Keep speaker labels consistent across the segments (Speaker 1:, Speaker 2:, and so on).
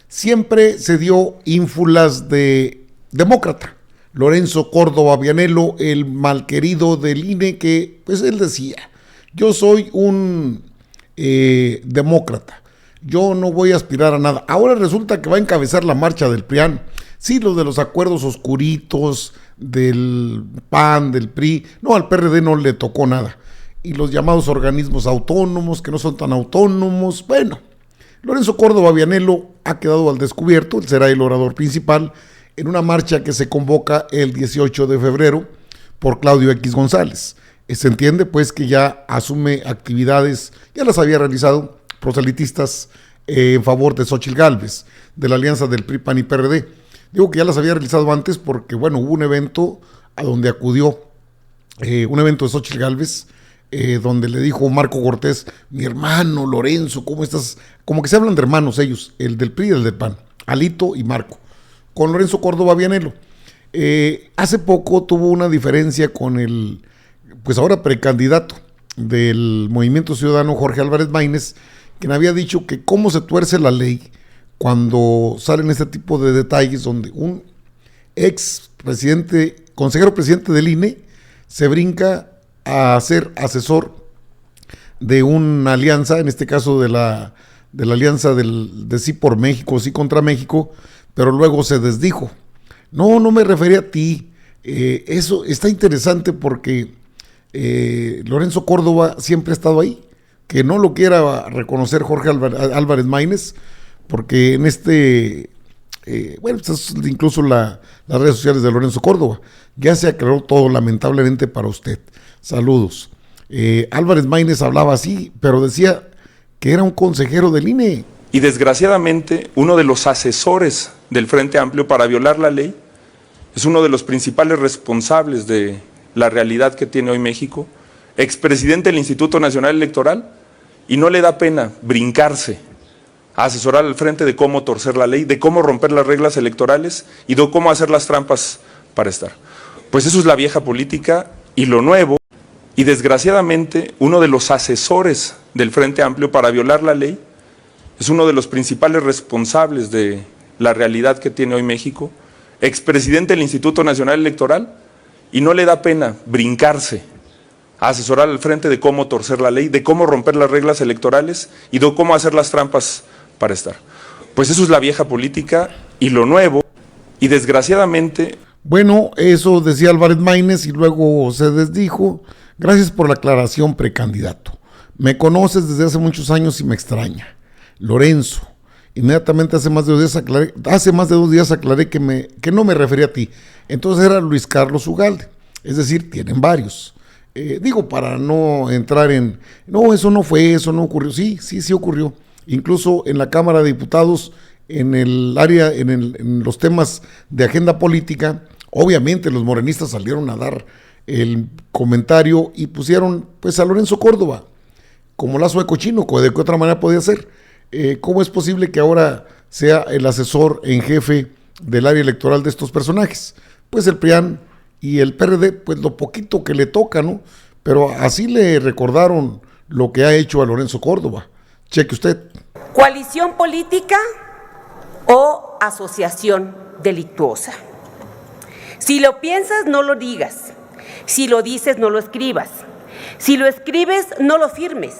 Speaker 1: siempre se dio ínfulas de demócrata. Lorenzo Córdoba Vianello, el malquerido del INE, que pues él decía, yo soy un demócrata, yo no voy a aspirar a nada. Ahora resulta que va a encabezar la marcha del PRIAN. Sí, lo de los acuerdos oscuritos del PAN, del PRI, no, al PRD no le tocó nada. Y los llamados organismos autónomos, que no son tan autónomos, bueno, Lorenzo Córdoba Vianello ha quedado al descubierto, él será el orador principal en una marcha que se convoca el 18 de febrero por Claudio X González. Se entiende pues que ya asume actividades, ya las había realizado, proselitistas en favor de Xóchitl Gálvez, de la alianza del PRI, PAN y PRD. Digo que ya las había realizado antes porque, bueno, hubo un evento a donde acudió, un evento de Xóchitl Gálvez, donde le dijo Marco Cortés, mi hermano Lorenzo, ¿cómo estás? Como que se hablan de hermanos ellos, el del PRI y el del PAN, Alito y Marco, con Lorenzo Córdoba Vianello. Hace poco tuvo una diferencia con el, pues ahora precandidato del Movimiento Ciudadano, Jorge Álvarez Maínez, quien había dicho que cómo se tuerce la ley cuando salen este tipo de detalles donde un ex presidente, consejero presidente del INE, se brinca a ser asesor de una alianza, en este caso de la alianza de Sí por México, Sí contra México, pero luego se desdijo. No me refería a ti. Eso está interesante porque Lorenzo Córdoba siempre ha estado ahí. Que no lo quiera reconocer Jorge Álvarez Maínez, porque en bueno, incluso las redes sociales de Lorenzo Córdoba, ya se aclaró todo lamentablemente para usted. Saludos. Álvarez Maínez hablaba así, pero decía que era un consejero del INE.
Speaker 2: Y desgraciadamente, uno de los asesores del Frente Amplio para violar la ley es uno de los principales responsables de la realidad que tiene hoy México, expresidente del Instituto Nacional Electoral, y no le da pena brincarse a asesorar al frente de cómo torcer la ley, de cómo romper las reglas electorales y de cómo hacer las trampas para estar. Pues eso es la vieja política y lo nuevo, y desgraciadamente uno de los asesores del Frente Amplio para violar la ley es uno de los principales responsables de la realidad que tiene hoy México, expresidente del Instituto Nacional Electoral, y no le da pena brincarse a asesorar al frente de cómo torcer la ley, de cómo romper las reglas electorales y de cómo hacer las trampas para estar. Pues eso es la vieja política y lo nuevo, y desgraciadamente...
Speaker 1: Bueno, eso decía Álvarez Maínez y luego se desdijo. Gracias por la aclaración, precandidato. Me conoces desde hace muchos años y me extraña. Lorenzo, inmediatamente hace más de 2 días aclaré que no me refería a ti. Entonces era Luis Carlos Ugalde, es decir, tienen varios. Digo, para no entrar en, no, eso no fue, eso no ocurrió. Sí ocurrió. Incluso en la Cámara de Diputados, en el área, en los temas de agenda política, obviamente los morenistas salieron a dar el comentario y pusieron pues a Lorenzo Córdoba como lazo de cochino, de qué otra manera podía ser. ¿Cómo es posible que ahora sea el asesor en jefe del área electoral de estos personajes? Pues el PRIAN y el PRD, pues lo poquito que le toca, ¿no? Pero así le recordaron lo que ha hecho a Lorenzo Córdoba. Cheque usted.
Speaker 3: ¿Coalición política o asociación delictuosa? Si lo piensas, no lo digas. Si lo dices, no lo escribas. Si lo escribes, no lo firmes.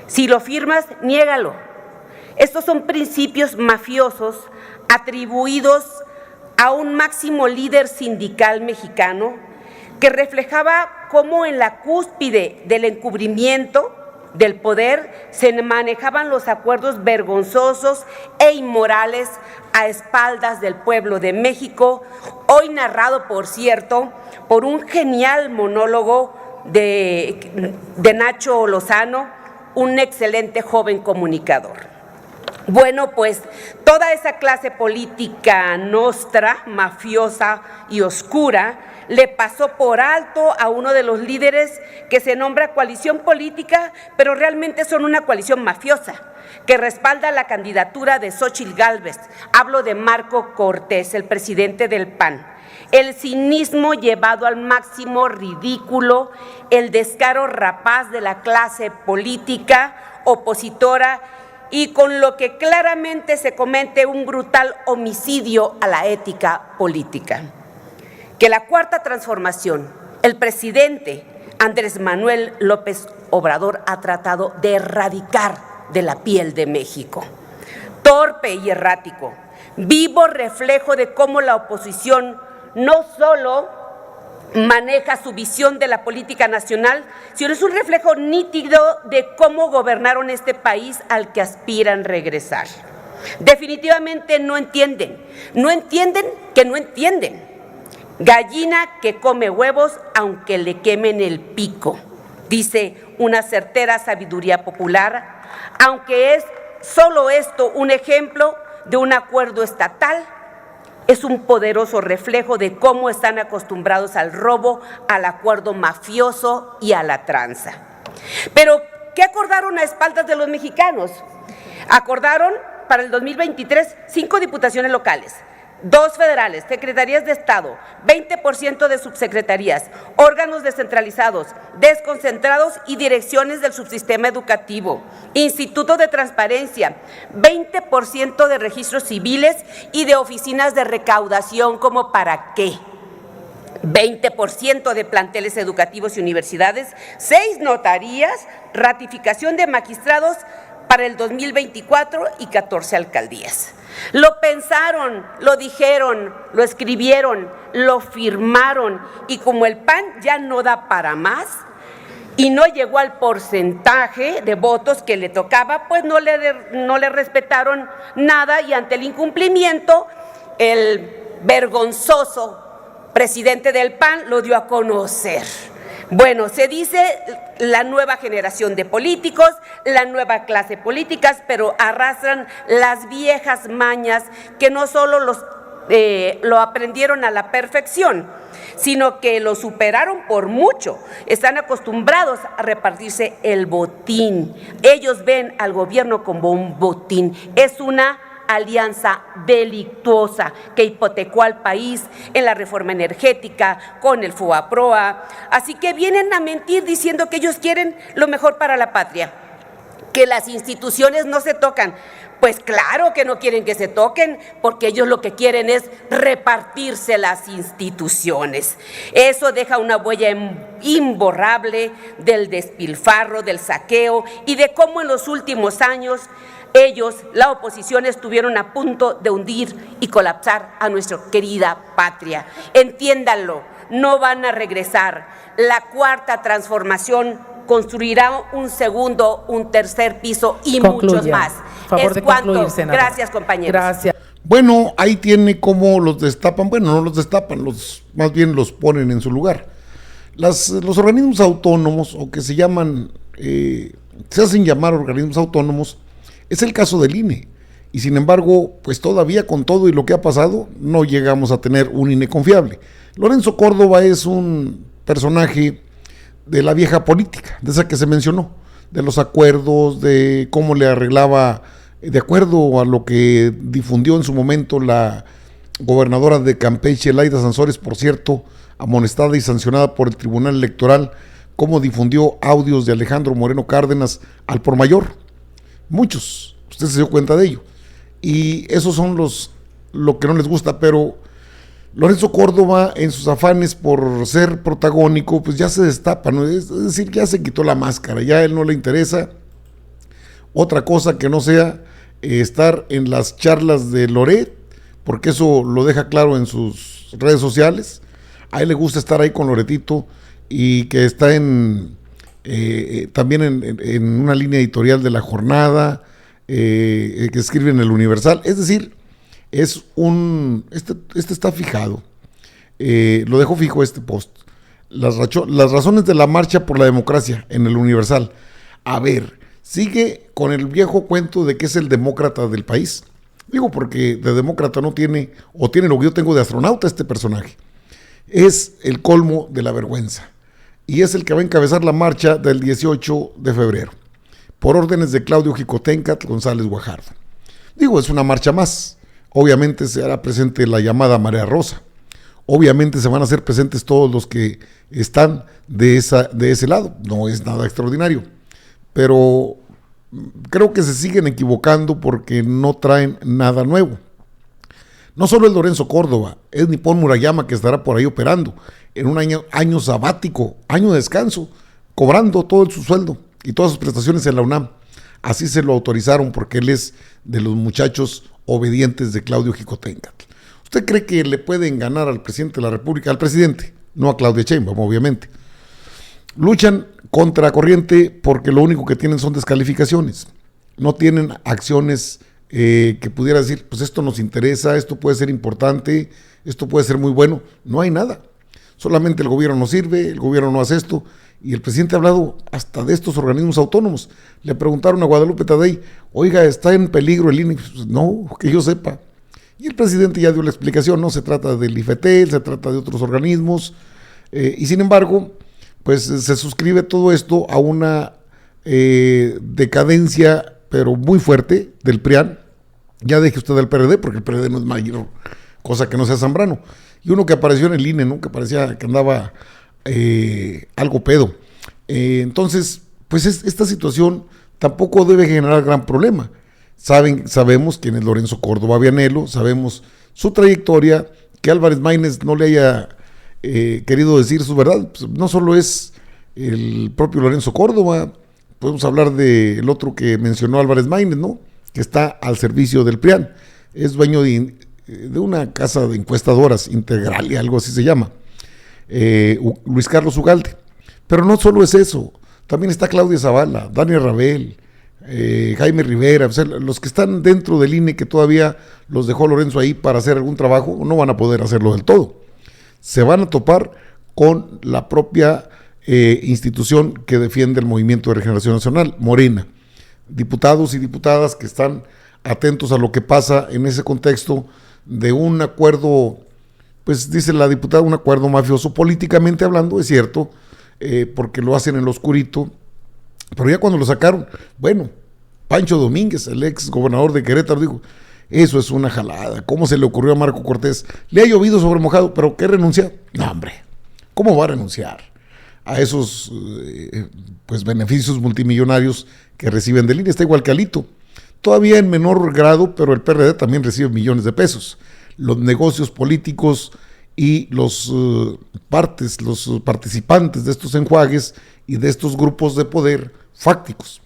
Speaker 3: Si lo firmas, niégalo. Estos son principios mafiosos atribuidos a un máximo líder sindical mexicano que reflejaba cómo en la cúspide del encubrimiento del poder se manejaban los acuerdos vergonzosos e inmorales a espaldas del pueblo de México, hoy narrado, por cierto, por un genial monólogo de Nacho Lozano, un excelente joven comunicador. Bueno, pues toda esa clase política nostra, mafiosa y oscura, le pasó por alto a uno de los líderes que se nombra coalición política, pero realmente son una coalición mafiosa, que respalda la candidatura de Xóchitl Gálvez. Hablo de Marco Cortés, el presidente del PAN. El cinismo llevado al máximo ridículo, el descaro rapaz de la clase política opositora y con lo que claramente se comete un brutal homicidio a la ética política. Que la Cuarta Transformación, el presidente Andrés Manuel López Obrador ha tratado de erradicar de la piel de México. Torpe y errático, vivo reflejo de cómo la oposición no solo maneja su visión de la política nacional, sino es un reflejo nítido de cómo gobernaron este país al que aspiran regresar. Definitivamente no entienden que no entienden. Gallina que come huevos aunque le quemen el pico, dice una certera sabiduría popular, aunque es solo esto un ejemplo de un acuerdo estatal. Es un poderoso reflejo de cómo están acostumbrados al robo, al acuerdo mafioso y a la tranza. Pero, ¿qué acordaron a espaldas de los mexicanos? Acordaron para el 2023 5 diputaciones locales, 2 federales, secretarías de Estado, 20% de subsecretarías, órganos descentralizados, desconcentrados y direcciones del subsistema educativo, Instituto de Transparencia, 20% de registros civiles y de oficinas de recaudación. ¿Cómo para qué? 20% de planteles educativos y universidades, 6 notarías, ratificación de magistrados para el 2024 y 14 alcaldías. Lo pensaron, lo dijeron, lo escribieron, lo firmaron y como el PAN ya no da para más y no llegó al porcentaje de votos que le tocaba, pues no le respetaron nada y ante el incumplimiento el vergonzoso presidente del PAN lo dio a conocer. Bueno, se dice la nueva generación de políticos, la nueva clase políticas, pero arrastran las viejas mañas que no solo lo aprendieron a la perfección, sino que lo superaron por mucho. Están acostumbrados a repartirse el botín. Ellos ven al gobierno como un botín. Es una alianza delictuosa que hipotecó al país en la reforma energética, con el FOBAPROA. Así que vienen a mentir diciendo que ellos quieren lo mejor para la patria, que las instituciones no se tocan. Pues claro que no quieren que se toquen, porque ellos lo que quieren es repartirse las instituciones. Eso deja una huella imborrable del despilfarro, del saqueo y de cómo en los últimos años ellos, la oposición, estuvieron a punto de hundir y colapsar a nuestra querida patria. Entiéndanlo, no van a regresar. La Cuarta Transformación construirá un segundo, un tercer piso y muchos más.
Speaker 4: Favor de concluir, senadora.
Speaker 3: Gracias, compañeros.
Speaker 4: Gracias.
Speaker 1: Bueno, ahí tiene cómo los destapan. Bueno, no los destapan, más bien los ponen en su lugar. Los organismos autónomos, o que se llaman, se hacen llamar organismos autónomos, es el caso del INE, y sin embargo, pues todavía con todo y lo que ha pasado, no llegamos a tener un INE confiable. Lorenzo Córdoba es un personaje de la vieja política, de esa que se mencionó, de los acuerdos, de cómo le arreglaba, de acuerdo a lo que difundió en su momento la gobernadora de Campeche, Laida Sansores, por cierto, amonestada y sancionada por el Tribunal Electoral, cómo difundió audios de Alejandro Moreno Cárdenas al por mayor. Muchos, usted se dio cuenta de ello, y esos son lo que no les gusta. Pero Lorenzo Córdoba, en sus afanes por ser protagónico, pues ya se destapa, ¿no? Es decir, ya se quitó la máscara, ya a él no le interesa otra cosa que no sea estar en las charlas de Loret, porque eso lo deja claro en sus redes sociales. A él le gusta estar ahí con Loretito, y que está también en una línea editorial de La Jornada, que escribe en El Universal. Es decir, este está fijado, lo dejó fijo este post. Las razones de la marcha por la democracia en El Universal. A ver, sigue con el viejo cuento de que es el demócrata del país. Digo, porque de demócrata no tiene, o tiene lo que yo tengo de astronauta este personaje. Es el colmo de la vergüenza. Y es el que va a encabezar la marcha del 18 de febrero, por órdenes de Claudio Jicotencat González Guajardo. Digo, es una marcha más. Obviamente se hará presente la llamada Marea Rosa. Obviamente se van a hacer presentes todos los que están de ese lado. No es nada extraordinario. Pero creo que se siguen equivocando porque no traen nada nuevo. No solo es Lorenzo Córdoba, es Nippon Murayama, que estará por ahí operando en un año sabático, año de descanso, cobrando todo su sueldo y todas sus prestaciones en la UNAM. Así se lo autorizaron porque él es de los muchachos obedientes de Claudio Xicoténcatl. ¿Usted cree que le pueden ganar al presidente de la República? Al presidente, no a Claudia Sheinbaum, obviamente. Luchan contra corriente porque lo único que tienen son descalificaciones. No tienen acciones que pudiera decir, pues esto nos interesa, esto puede ser importante, esto puede ser muy bueno. No hay nada. Solamente el gobierno no sirve, el gobierno no hace esto. Y el presidente ha hablado hasta de estos organismos autónomos. Le preguntaron a Guadalupe Tadei, oiga, ¿está en peligro el INE? Pues, no, que yo sepa. Y el presidente ya dio la explicación, no se trata del IFETEL, se trata de otros organismos. Y sin embargo, pues se suscribe todo esto a una decadencia, pero muy fuerte, del PRIAN. Ya deje usted del PRD, porque el PRD no es mayor cosa que no sea Zambrano. Y uno que apareció en el INE, ¿no? Que parecía que andaba algo pedo. Entonces, pues esta situación tampoco debe generar gran problema. Sabemos quién es Lorenzo Córdoba Vianello, sabemos su trayectoria, que Álvarez Maínez no le haya querido decir su verdad. Pues no solo es el propio Lorenzo Córdoba, podemos hablar del otro que mencionó Álvarez Maínez, ¿no? Que está al servicio del PRIAN, es dueño de una casa de encuestadoras integral y algo así se llama, Luis Carlos Ugalde. Pero no solo es eso, también está Claudia Zavala, Daniel Rabel, Jaime Rivera, o sea, los que están dentro del INE, que todavía los dejó Lorenzo ahí para hacer algún trabajo, no van a poder hacerlo del todo. Se van a topar con la propia institución que defiende el Movimiento de Regeneración Nacional, Morena. Diputados y diputadas que están atentos a lo que pasa en ese contexto de un acuerdo, pues dice la diputada, un acuerdo mafioso políticamente hablando, es cierto, porque lo hacen en lo oscurito, pero ya cuando lo sacaron, bueno, Pancho Domínguez, el ex gobernador de Querétaro, dijo, eso es una jalada, ¿cómo se le ocurrió a Marco Cortés? Le ha llovido sobre mojado, pero ¿qué renuncia? No, hombre, ¿cómo va a renunciar a esos pues beneficios multimillonarios que reciben del INE? Está igual que Alito, todavía en menor grado, pero el PRD también recibe millones de pesos. Los negocios políticos y los participantes de estos enjuagues y de estos grupos de poder fácticos,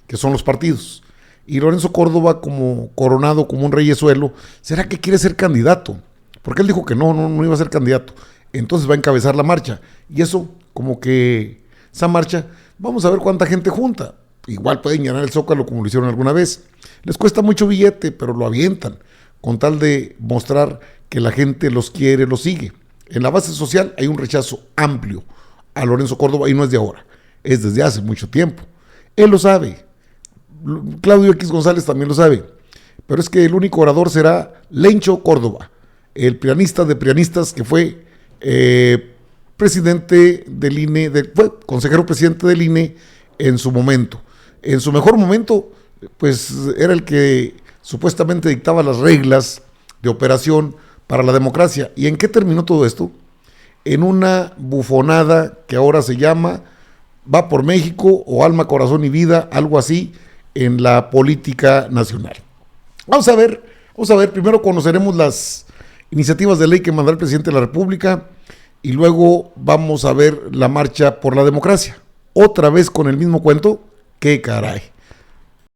Speaker 1: que son los partidos. Y Lorenzo Córdoba, como coronado como un reyesuelo, ¿será que quiere ser candidato? Porque él dijo que no iba a ser candidato. Entonces va a encabezar la marcha. Y eso, como que esa marcha, vamos a ver cuánta gente junta. Igual pueden llenar el Zócalo como lo hicieron alguna vez. Les cuesta mucho billete, pero lo avientan, con tal de mostrar que la gente los quiere, los sigue. En la base social hay un rechazo amplio a Lorenzo Córdoba, y no es de ahora, es desde hace mucho tiempo. Él lo sabe, Claudio X González también lo sabe, pero es que el único orador será Lencho Córdoba, el prianista de prianistas que fue presidente del INE, fue consejero presidente del INE en su momento. En su mejor momento, pues era el que supuestamente dictaba las reglas de operación para la democracia. ¿Y en qué terminó todo esto? En una bufonada que ahora se llama Va por México o Alma, Corazón y Vida, algo así, en la política nacional. Vamos a ver, primero conoceremos las iniciativas de ley que mandará el presidente de la República y luego vamos a ver la marcha por la democracia. Otra vez con el mismo cuento, qué caray.